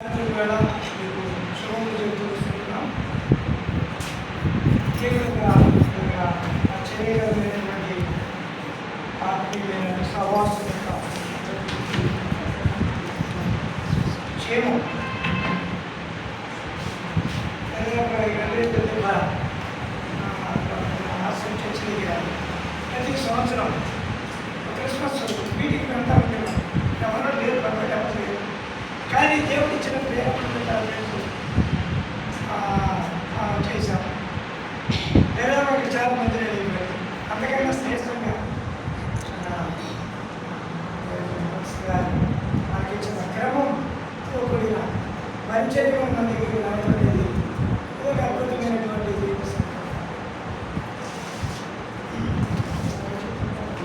వేళ మీకు శుభములు చెబుతూ వస్తున్నాం. ముఖ్యంగా చర్యమైనటువంటి ఆత్మీయమైన సహవాసం యొక్క క్షేమం ప్రతి సంవత్సరం క్రిస్మస్ మీటింగ్ పెడతా ఉంటాం. ఎవరో లేదు పర్వాలేదు లేదు, కానీ దేవుడు ఇచ్చిన ప్రేమ చేశాం. వేరే వాళ్ళకి చాలా మంది అయిపోయారు. అంతకన్నా శ్రేష్టంగా మనకి ఇచ్చిన క్రమంతో కూడిన మంచిగా మన దగ్గరికి రావట్లేదు. ఇది ఒక అద్భుతమైనటువంటి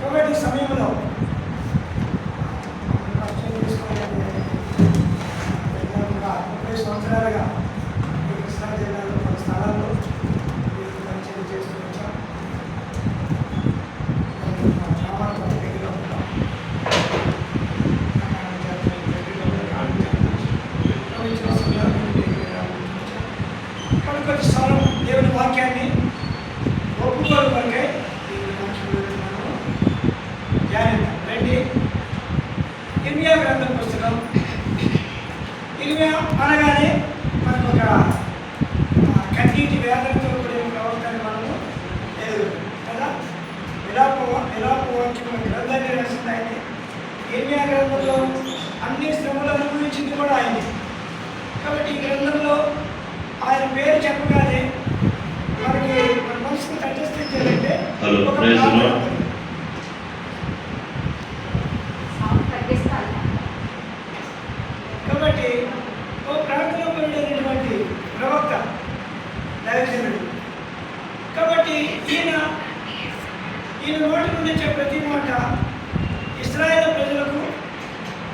కాబట్టి ఈ సమయంలో 30 సంవత్సరాలుగా ఈ కృష్ణా జిల్లాలో పలు స్థలాల్లో పరిచయం చేస్తూ వచ్చాం. దగ్గరలో ఉంటాం. కొన్ని స్థలం దేవుని వాక్యాన్ని ఒప్పుకోలు వరకే ధ్యానిద్దాం. రండి, ఇర్మియా గ్రంథం పుస్తకం. ఇర్మియా అనగానే మనకు ఒక కన్నీటి వేదనతో కూడిన ప్రవర్తన మనము ఎదుగుతాం కదా. విలాపవాక్యం గ్రంథాన్ని రాసింది ఆయనే. ఇర్మియా గ్రంథంలో అన్ని శ్రమలు అనుభవించింది కూడా ఆయనే. కాబట్టి ఈ గ్రంథంలో ఆయన పేరు చెప్పగానే మనకి మన మనసుకు తటస్థించేదంటే కాబట్టి ఓ ప్రార్థనాపరుడైనటువంటి ప్రవక్త దైవజనుడు. కాబట్టి ఈయన నోటి నుండి వచ్చే ప్రతి మాట ఇశ్రాయేలు ప్రజలకు,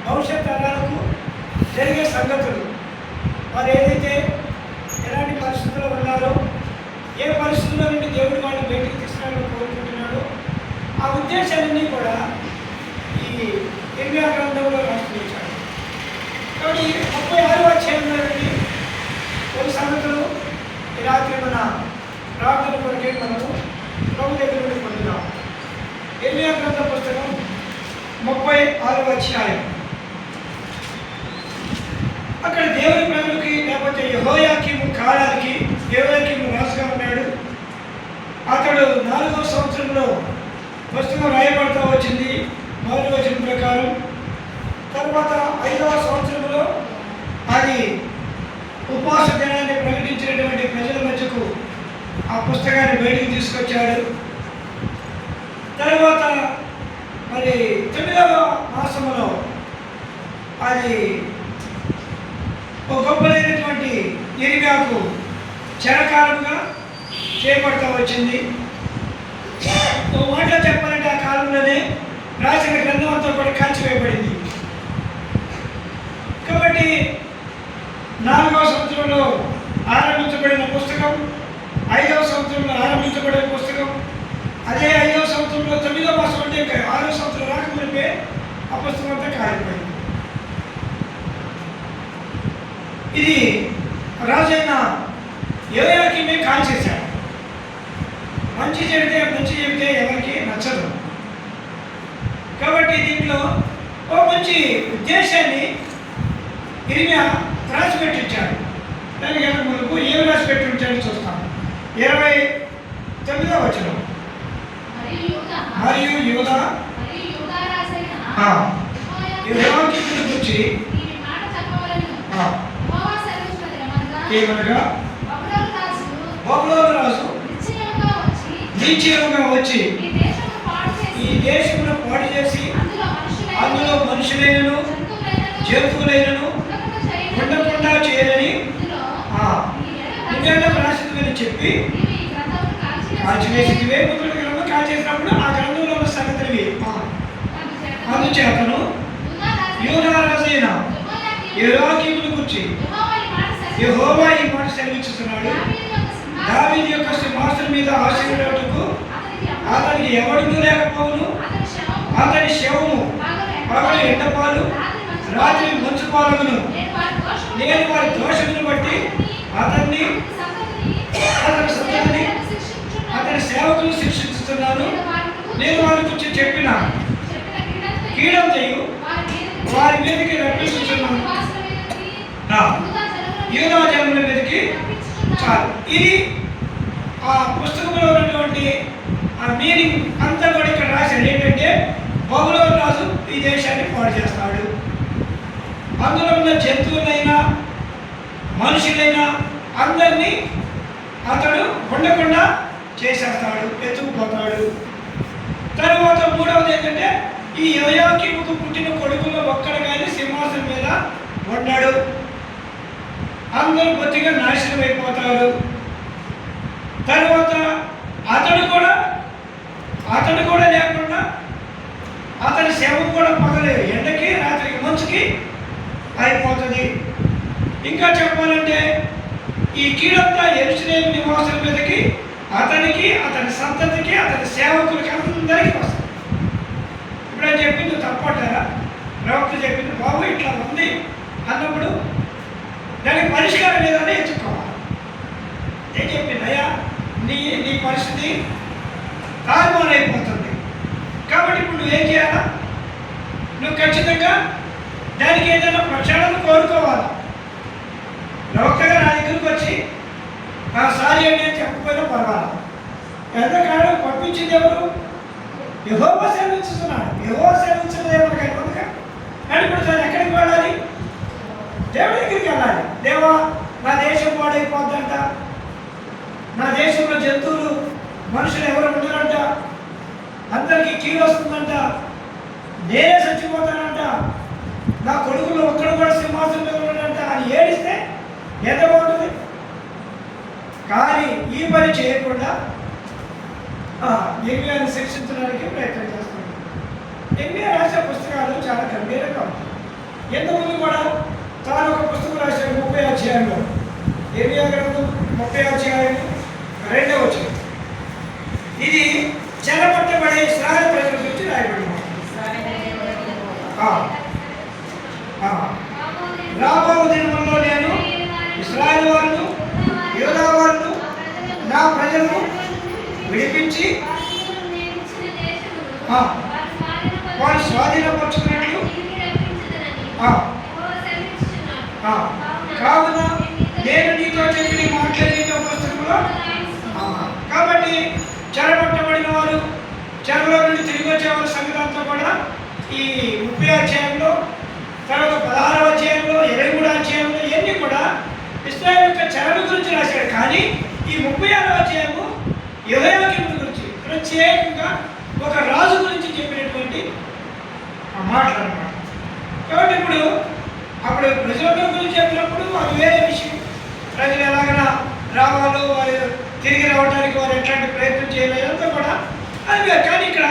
భవిష్యత్ తరాలకు జరిగే సంగతులు, వారు ఏదైతే ఎలాంటి పరిస్థితుల్లో ఉన్నారో, ఏ పరిస్థితుల్లో నుండి దేవుడు వాళ్ళని బయటికి తీసుకురావాలని కోరుకుంటున్నాడో ఆ ఉద్దేశాలన్నీ కూడా ఈ ఇర్మియా గ్రంథంలో రాష్ట్రించాడు. కాబట్టి 36వ అధ్యాయంలో కొన్ని సంగతులు ఈ రాత్రి మన ప్రార్థన కొరకే మనము ప్రభు దగ్గర నుండి పొందుదాం. ఇర్మియా గ్రంథ పుస్తకం 36వ అధ్యాయం. అక్కడ దేవుని ప్రజలకి లేకపోతే యెహోయాకీము కాలానికి యెహోయాకీము రాజుగా ఉన్నాడు. అతడు 4వ సంవత్సరంలో పుస్తకం రాయబడతా వచ్చింది 4వ వచనం ప్రకారం. తర్వాత 5వ సంవత్సరంలో అది ఉపవాస దినాన్ని ప్రకటించినటువంటి ప్రజల మధ్యకు ఆ పుస్తకాన్ని బయటికి తీసుకొచ్చాడు. తర్వాత మరి 9వ మాసంలో అది ఒక గొప్పదైనటువంటి ఇర్మియాకు చెరకాలంగా చేపడతా వచ్చింది. ఓ మాట చెప్పాలంటే ఆ కాలంలోనే రాసిన గ్రంథం అంతా కూడా కాల్చివేయబడింది. కాబట్టి 4వ సంవత్సరంలో ఆరంభించబడిన పుస్తకం, 5వ సంవత్సరంలో ఆరంభించబడిన పుస్తకం, అదే 5వ సంవత్సరంలో 9వ మాసం అంటే 6వ సంవత్సరం రాకమునిపే ఆ పుస్తకం అంతా కాలిపోయింది. ఇది రాజైన యెహోయాకీమే కాల్చేశాడు. మంచి చెబితే ఎవరికి నచ్చదు. కాబట్టి దీంట్లో ఒక మంచి ఉద్దేశాన్ని ఇర్మియా రాసిపెట్టించాడు. దానికి మనకు ఏమి రాసిపెట్టి ఉంచాడో చూస్తాం. 29వ వచనం. మరియు యూదా యెహోయాకీమును గూర్చి ఏమనగా బబులోను రాజు నిశ్చయంగా వచ్చి ఈ దేశమును పాడు చేసి అందులో మనుషులైనను జంతువులైనను ఉండకుండా చేయాలని నిజంగా రాసిదని చెప్పి కాల్చివేసివే. గ్రంథం కాల్చేసినప్పుడు ఆ గ్రంథంలో ఉన్న సంగతులు అందుచేతను యూదా రాజైన యెహోయాకీమును గురించి యెహోవా ఈ మాట సెలవిస్తున్నాడు. దావీదు యొక్క సింహాసనం మీద ఆశీర్వాదకు అతనికి ఎవడూ లేకపోవును. అతని శవము పగలు ఎండపాలు రాత్రి మంచు పాలకును నేను వారి దోషమును బట్టి అతన్ని అతని సంతతిని అతని సేవకులు శిక్షిస్తున్నాను. నేను వారి గురించి చెప్పిన కీడంతయు వారి మీదకి రప్పించుతున్నాను, యూదా జనముల మీదకి. చాలు. ఇది ఆ పుస్తకంలో ఉన్నటువంటి ఆ మీనింగ్ అంతా కూడా ఇక్కడ రాశాడు. ఏంటంటే బబులోను రాజు ఈ దేశాన్ని పాడు చేస్తాడు, అందులో ఉన్న జంతువులైనా మనుషులైనా అందరినీ అతడు ఉండకుండా చేసేస్తాడు, ఎత్తుకుపోతాడు. తరువాత మూడవది ఏంటంటే ఈ యోయాకీముకు పుట్టిన కొడుకుల్లో ఒక్కడు కానీ సింహాసనం మీద ఉన్నాడు, అందరూ బొత్తిగా నాశనం అయిపోతారు. తరువాత అతడు కూడా లేకుండా అతని సేవకు కూడా పగలేదు, ఎండకి రాత్రికి మంచుకి అయిపోతుంది. ఇంకా చెప్పాలంటే ఈ కీడంతా యెరూషలేము నివాసుల మీదకి, అతనికి, అతని సంతతికి, అతని సేవకులకి అందరికీ వస్తుంది. ఇప్పుడు ఆయన చెప్పింది తప్పటారా? ప్రవక్త చెప్పింది బాబు ఇట్లా ఉంది అన్నప్పుడు దానికి పరిష్కారం లేదని ఎంచుకోవాలి. ఏం చెప్పింది? అయ్యా నీ పరిస్థితి తారుమారైపోతుంది కాబట్టి ఇప్పుడు నువ్వేం చేయాలా? నువ్వు ఖచ్చితంగా దానికి ఏదైనా ప్రక్షాళన కోరుకోవాలి. ప్రవక్తగా నా దగ్గరికి వచ్చి సారీ అండి అని చెప్పకపోయినా పర్వాలేదు. ఎంతకాలం పంపించింది ఎవరు? యెహోవా సేవించుతున్నాడు. యెహోవా సేవించలేదు మనకు అయిపోతుందిగా. కానీ ఇప్పుడు దాన్ని ఎక్కడికి వెళ్ళాలి? దేవుడి దగ్గరికి వెళ్ళాలి. దేవా నా దేశం పాడైపోద్దంట, నా దేశంలో జంతువులు మనుషులు ఎవరు ఉండరంట, అందరికీ కీడు వస్తుందంట, నేనే చచ్చిపోతానంట, నా కొడుకులు ఒక్కడు కూడా సింహాసనం మీద ఉన్నాడంట అని ఏడిస్తే ఎంత బాగుంటుంది. కానీ ఈ పని చేయకుండా యెర్మియాను శిక్షించడానికి ప్రయత్నం చేస్తున్నాడు. యెర్మియా రాసే పుస్తకాలు చాలా గంభీరంగా ఉంటాయి. ఎంతమంది కూడా తాను ఒక పుస్తకం రాశాడు 30 అధ్యాయంలో. యెర్మియా గ్రంథం 30 అధ్యాయం 2వ వచనం. ఇది చెరపట్టబడే ఇశ్రాయేలు ప్రజల గురించి రాయబడింది. రాబో దినములలో నేను ఇశ్రాయేలు వారును యూదా వారును నా ప్రజలను విడిపించి వారు స్వాధీనపరుచుకున్నట్లు కావున నేను నీతో చెప్పిన మాట్లాడే పుస్తకంలో. కాబట్టి చెరపట్టబడిన వారు, చెరలో నుండి తిరిగి వచ్చేవారి సంగతి అంతా కూడా ఈ 30 అధ్యాయంలో, తర్వాత 16వ అధ్యాయంలో, 23వ అధ్యాయంలో ఇవన్నీ కూడా ఇశ్రాయేలు యొక్క చెరల గురించి రాశాడు. కానీ ఈ 36వ అధ్యాయము యెహోయాకీము గురించి, ప్రత్యేకంగా ఒక రాజు గురించి చెప్పినటువంటి మాటలు అన్నమాట. కాబట్టి ఇప్పుడు అప్పుడు ప్రజల గురించి చెప్పినప్పుడు అది వేరే విషయం. ప్రజలు ఎలాగైనా రావాలో, వారు తిరిగి రావడానికి వారు ఎట్లాంటి ప్రయత్నం చేయలేదు అంతా కూడా అది. కానీ ఇక్కడ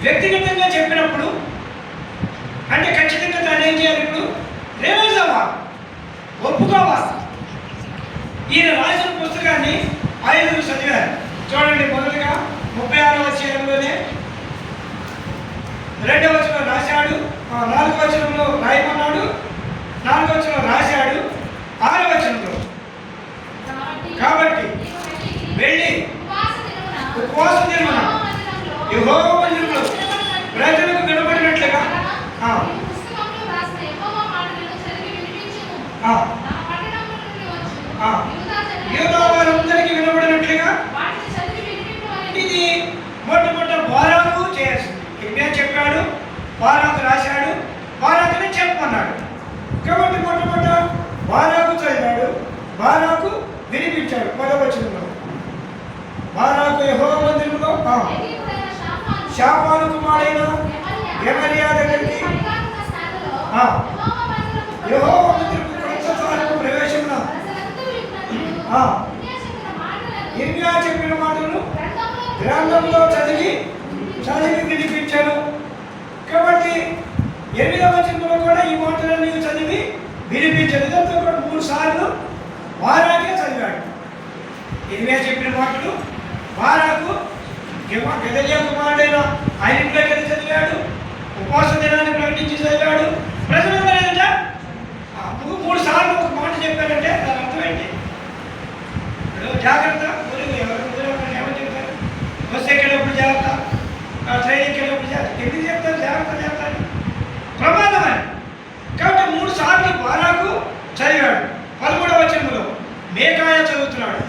వ్యక్తిగతంగా చెప్పినప్పుడు అంటే ఖచ్చితంగా దాన్ని ఏం చేయాలి? ఇప్పుడు రియలైజ్ అవ్వాలి, ఒప్పుకోవాలి. ఈయన రాసిన పుస్తకాన్ని 5 చదివారు. చూడండి, మొదలుగా 36వ అధ్యాయంలోనే 2వ వచనంలో రాశాడు, 4వ వచనంలో రాయమన్నాడు, 4వ వచనంలో రాశాడు, 6వ వచనంలో కాబట్టి వెళ్ళి ఉపవాస దినమున యెహోవా మందిరములో ప్రజలకు వినబడినట్లుగా యూదా వారందరికీ వినబడినట్లుగా. ఇది మొట్టమొదట బారాకు చేయాల్సింది. యెర్మియా చెప్పాడు, బారాకు రాశాడు, బారాకునే చెప్పమన్నాడు. కాబట్టి మొట్టమొదట బారాకు చదివాడు, బారాకు వినిపించాడు. 10వ వచనంలో బారాకు యెహోవా మందిరంలో షాఫాను కుమారుడైన గెమర్యా దగ్గరికి యెహోవా మందిరపు క్రొత్త స్థానపు ప్రవేశమున యెర్మియా చెప్పిన మాటలు గ్రంథంలో చదివి వినిపించాను. కాబట్టి 8వ వచనంలో కూడా ఈ మాటలన్నీ చదివి వినిపించాడు. ఇదంతా కూడా 3 సార్లు బారాకే చదివాడు. యెర్మియా చెప్పిన మాటలు బారాకు గెదల్యా కుమారుడైన ఆయన ఇంట్లోకి చదివాడు, ఉపవాస దినాన్ని ప్రకటించి చదివాడు. ప్రజలందరూ చదివాడు. 13వ వచనంలో మీకాయ చదువుతున్నాడు.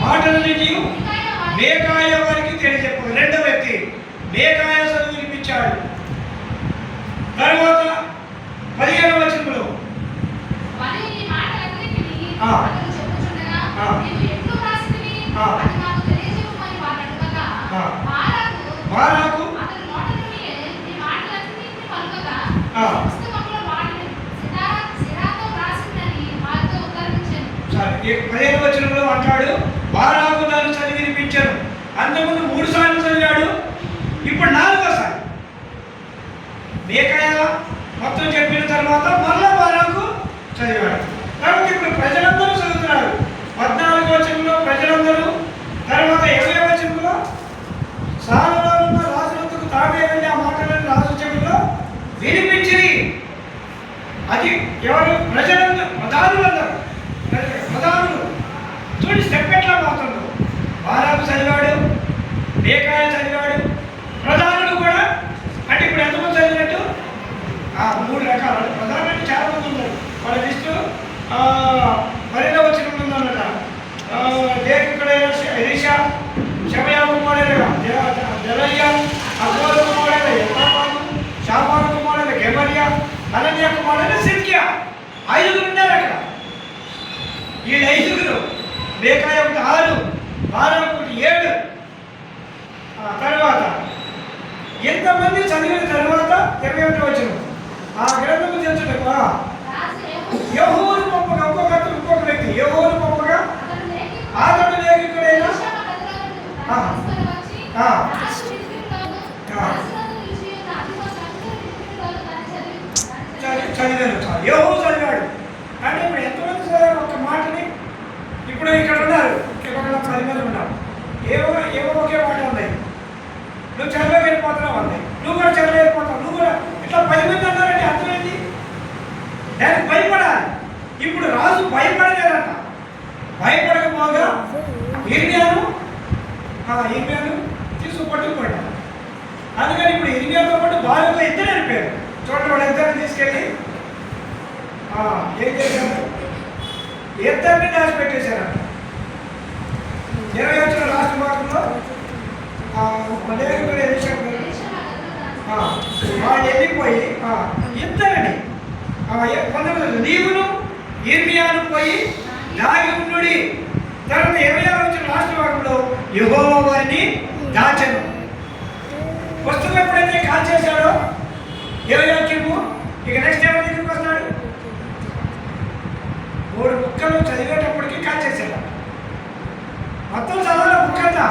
మాటలన్నిటి మీకాయ వారికి తెలియజెప్పాడు. రెండవ వ్యక్తి మీకాయ చదువు వినిపించాడు. తర్వాత 15వ వచనంలో బారాకు సరే 15వ వచనంలో అంటాడు బారాకు దాన్ని చదివి వినిపించాను. అంతకుముందు 3 సార్లు చదివాడు, ఇప్పుడు 4వసారి మీకాయ మొత్తం చెప్పిన తర్వాత మళ్ళా బారాకు చదివాడు. కాబట్టి ఇప్పుడు ప్రజలందరూ చదువుతున్నారు. 14వ వచనంలో ప్రజలందరూ, తర్వాత 20వ వచనంలో సాలులో ఉన్న రాజులకు తాగే వెళ్ళి ఆ మాటలను రాజు చెవిలో వినిపించిరి. అది ఎవరు? ప్రజలందరూ, ప్రధానులందరూ. ప్రధానులు చూడండి స్టెప్ ఎట్లా పోతుందో. బారాకు చదివాడు, మీకాయ చదివాడు, ప్రధానులు కూడా. అంటే ఇప్పుడు ఎంతమంది చదివినట్టు? 3 రకాలు. ప్రధానులు అంటే చాలా మంది ఉన్నారు. వాళ్ళ లిస్టు 12వ వచనంలో ఉందన్నట. లేఖకుడైన ఎలీషా, షమయా కుమారుడైన జెరయ్యా, అక్బరు కుమారుడైన యెహోయాదాను, షాఫాను కుమారుడైన గెమర్యా, హనన్యా కుమారుడైన సిద్కియా. 5 ఉన్నారు అక్కడ. ఈ 5 మీకాయ 6, బారాకు 7. తర్వాత ఎంతమంది చదివిన తర్వాత 21వ వచనం ఆ గ్రంథము తెలుసుటకు యెహోవాను పంపగా ఇంకొక వ్యక్తి యెహోవాను పంపగా అతడు లేఖకుడైన చదివాను. యెహోవా చదివాడు. అంటే ఇప్పుడు ఎంతమంది చదివారు ఒక మాటని? ఇప్పుడు ఇక్కడ ఉన్నారు, ఇక్కడ 10 మంది ఉన్నారు. ఏవో ఒకే మాట ఉన్నాయి. నువ్వు చదవలేకపోతున్నావు అన్నాయి, నువ్వు కూడా చదవలేకపోతావు, నువ్వు కూడా ఇట్లా 10 మంది అన్నారంటే అర్థమైంది. దానికి భయపడాలి. ఇప్పుడు రాజు భయపడలేదంట. భయపడకపోగా ఇర్మియాను తీసుకుపట్టుకుపోయాడు. అందుకని ఇప్పుడు ఇర్మియాతో పాటు బాలుగా 2 వెళ్ళిపోయారు. చూడండి, వాళ్ళ 2 తీసుకెళ్ళి ఏం చేశారు? 2 దాచిపెట్టేశారంట. 20వ రాష్ట్ర భాగంలో లేఖకుడు ఎలీషా వాళ్ళు వెళ్ళిపోయి 2 నీవును ఇర్మియాను పోయి దాగి ఉండుడి. తర్వాత 20వ వచనం లాస్ట్ భాగంలో యెహోవా వారిని దాచెను. పుస్తకం ఎప్పుడైతే కాల్ చేశాడో యెహోయాకీము, ఇక నెక్స్ట్ ఎవరి దగ్గరికి వస్తాడు? 3 బుక్కలు చదివేటప్పటికి కాల్ చేశాడు. మొత్తం చదవాలి బుక్ అంతా.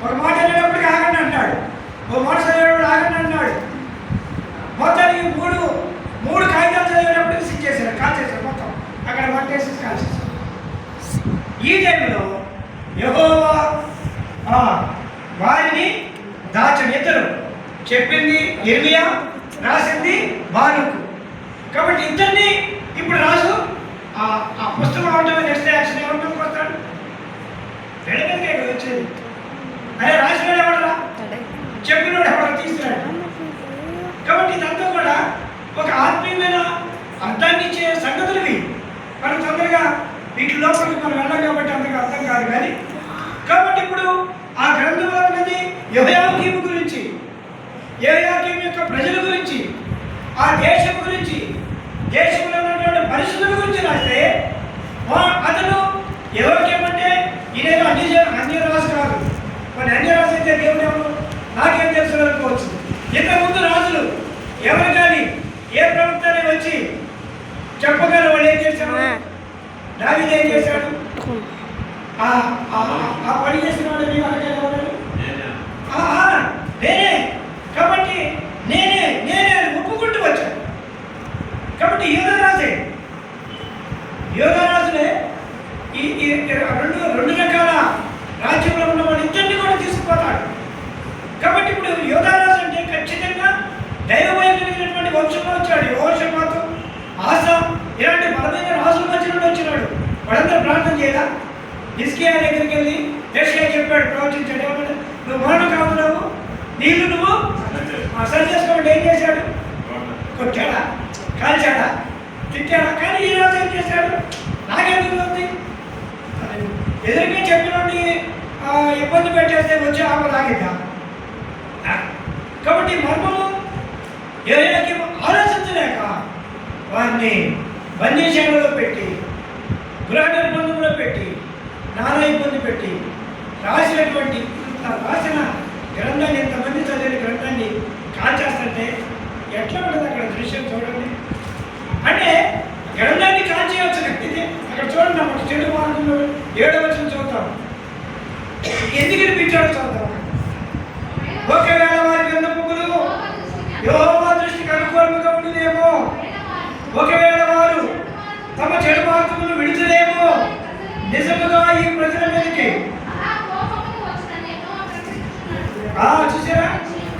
ఒక మాట వెళ్ళేటప్పటికి ఆగండి అంటాడు, ఒక మాట చదివేటప్పుడు ఆగండి అంటాడు. మొత్తానికి 3 కాగితాలు చదివేటప్పటికి సిక్ చేశారు, కాల్ చేశారు. మొత్తం అక్కడ 1 కేసు కాల్ చేశారు. ఈ టైంలో యెహోవా వారిని దాచని. 2 చెప్పింది ఇర్మియా, రాసింది బారూకు. కాబట్టి 2 ఇప్పుడు రాజు ఆ పుస్తకం అవటమే నెక్స్ట్ యాక్షన్ ఎవరికి వస్తాడు? వెనకకే వచ్చేది. అరే రాసినాడు ఎవడరా, చెప్పినోడు ఎవడ తీసుకురాడు. కాబట్టి ఇదంతా కూడా ఒక ఆత్మీయమైన అర్థాన్ని ఇచ్చే సంగతులవి. మనం తొందరగా వీటి లోపలికి మనం వెళ్ళాం కాబట్టి అంతగా అర్థం కాదు. కానీ కాబట్టి ఇప్పుడు ఆ గ్రంథంలో ఉన్నది యెహోయాకీము గురించి, యెహోయాకీము యొక్క ప్రజల గురించి, ఆ దేశం గురించి, దేశంలో ఉన్నటువంటి పరిస్థితుల గురించి రాస్తే అతను యెహోయాకీమంటే ఇదేదో అన్య రాజు కాదు. కొన్ని అన్య రాజు అయితే దేవుడు ఎవరు నాకేం తెలుసు అనుకోవచ్చు. ఇంతకుముందు రాజులు ఎవరు కానీ ఏ ప్రభుత్వాన్ని వచ్చి చెప్పగలరు వాళ్ళు ఏం చేశారు? దావీదు ఏం చేశాడు? ఆ పని చేసిన వాళ్ళు మీ వాళ్ళకి నేనే. కాబట్టి నేనే ఒప్పుకుంటూ వచ్చాను. కాబట్టి యోధరాజులే ఈ 2 రకాల రాజ్యంలో ఉన్న వాళ్ళు 2 కూడా తీసుకుపోతాడు. కాబట్టి ఇప్పుడు యోధరాజు అంటే ఖచ్చితంగా దైవభయం కలిగినటువంటి వంశంలో వచ్చాడు. యెహోషాపాతు, ఆసా ఇలాంటి బలమైన రాజుల మధ్య నుండి వచ్చినాడు. వాళ్ళందరూ ప్రార్థన చేయదా? హిజ్కియా దగ్గరికి వెళ్ళి యెషయా చెప్పాడు, ప్రవచించాడు. ఏమన్నా? నువ్వు మరణ కావుతున్నావు, నీళ్లు నువ్వు సరి చేసుకోమంటే ఏం చేశాడు? కొట్టాడా, కాల్చాడా, తిట్టాడా? కానీ ఈ రోజు ఏం చేశాడు? నాకెందుకు ఉంది? ఎదురుగా చెప్పినోడిని ఇబ్బంది పెట్టేస్తే వచ్చి ఆమె లాగిద్దా? కాబట్టి మర్మము ఎవరికి ఆలోచించలేక వారిని బందీశాలలో పెట్టి, గృహ నిర్బంధంలో పెట్టి, నానా ఇబ్బంది పెట్టి రాసినటువంటి రాసిన గ్రంథాన్ని, ఎంతమంది చదివిన గ్రంథాన్ని కాల్చేస్తుంటే ఎట్లా ఉండదు అక్కడ దృశ్యం చూడండి. అంటే గ్రంథాన్ని కాల్చేయవచ్చు ఇది అక్కడ చూడండి. అప్పుడు చెడు మార్గంలో 7వ వచనం చూద్దాం. ఎందుకు వినిపించాడు చూద్దాం. ఒకవేళ వారి విన్నపములు యెహోవా దృష్టికి అనుకూలముగా ఉండునేమో, ఒకవేళ వారు తమ చెడు మార్గములు విడుదలేమో, నిజముగా ఈ ప్రజల మీదకి చూసారా?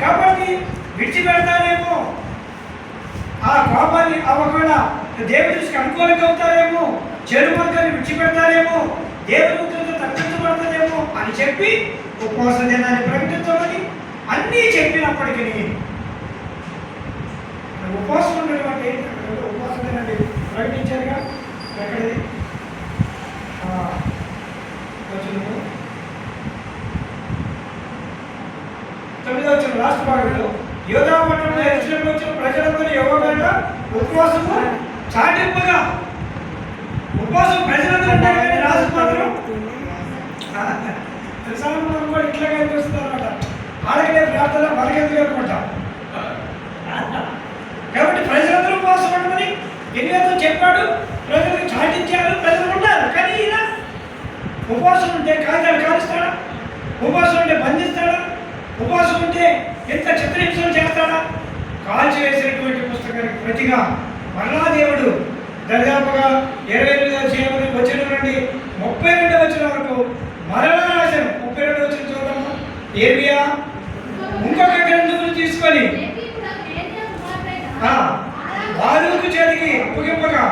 కాబట్టి విడిచిపెడతారేమో, ఆ కోపాన్ని ఒకవేళ దేవుడి దృష్టికి అనుకూలంగా అవుతారేమో, చెడు మార్గాన్ని విడిచిపెడతారేమో, దేవుడి ఉత్తరంతో తగ్గించబడతారేమో అని చెప్పి ఉపవాస దినాన్ని ప్రకటించమని అన్నీ చెప్పినప్పటికీ ఉపవాసం ఉన్నటువంటి ఉపవాస దినాన్ని ప్రకటించారుగా. ఎక్కడిది వచనము 9వ వచనం లాస్ట్ భాగంలో, యోధా పట్టణంలో యెరూషలేములో వచ్చిన ప్రజలందరూ యెహోవా ఉపవాసము చాటింపగా. ఉపవాసం ప్రజలందరూ అంటారు కానీ రాజు మాత్రం మనం కూడా ఇట్లాగే అనిపిస్తుంది అనమాట. ఆడగలే ప్రార్థన మనకెందుకు అనుకుంటాం. కాబట్టి ప్రజలందరూ ఉపవాసం ఉండమని ఎన్నికతో చెప్పాడు, ప్రజలకు చాటించారు, ప్రజలు ఉంటారు. కానీ ఈయన ఉపవాసం ఉంటే కాగితాలు కాలుస్తాడా? ఉపవాసం ఉంటే బంధిస్తాడా? ఉపవాసం ఉంటే ఎంత చిత్రహింసలు చేస్తాడా? కాల్చివేసినటువంటి పుస్తకానికి ప్రతిగా మరలా దేవుడు దర్యాపుగా 28వ వచనం నుండి 32వ వచనం వరకు మరలా రాశారు. 32వ వచనం చూద్దాము. ఏర్మియా ఇంకొక గ్రంథమును తీసుకొని బారూకు చేతికి అప్పగింపగా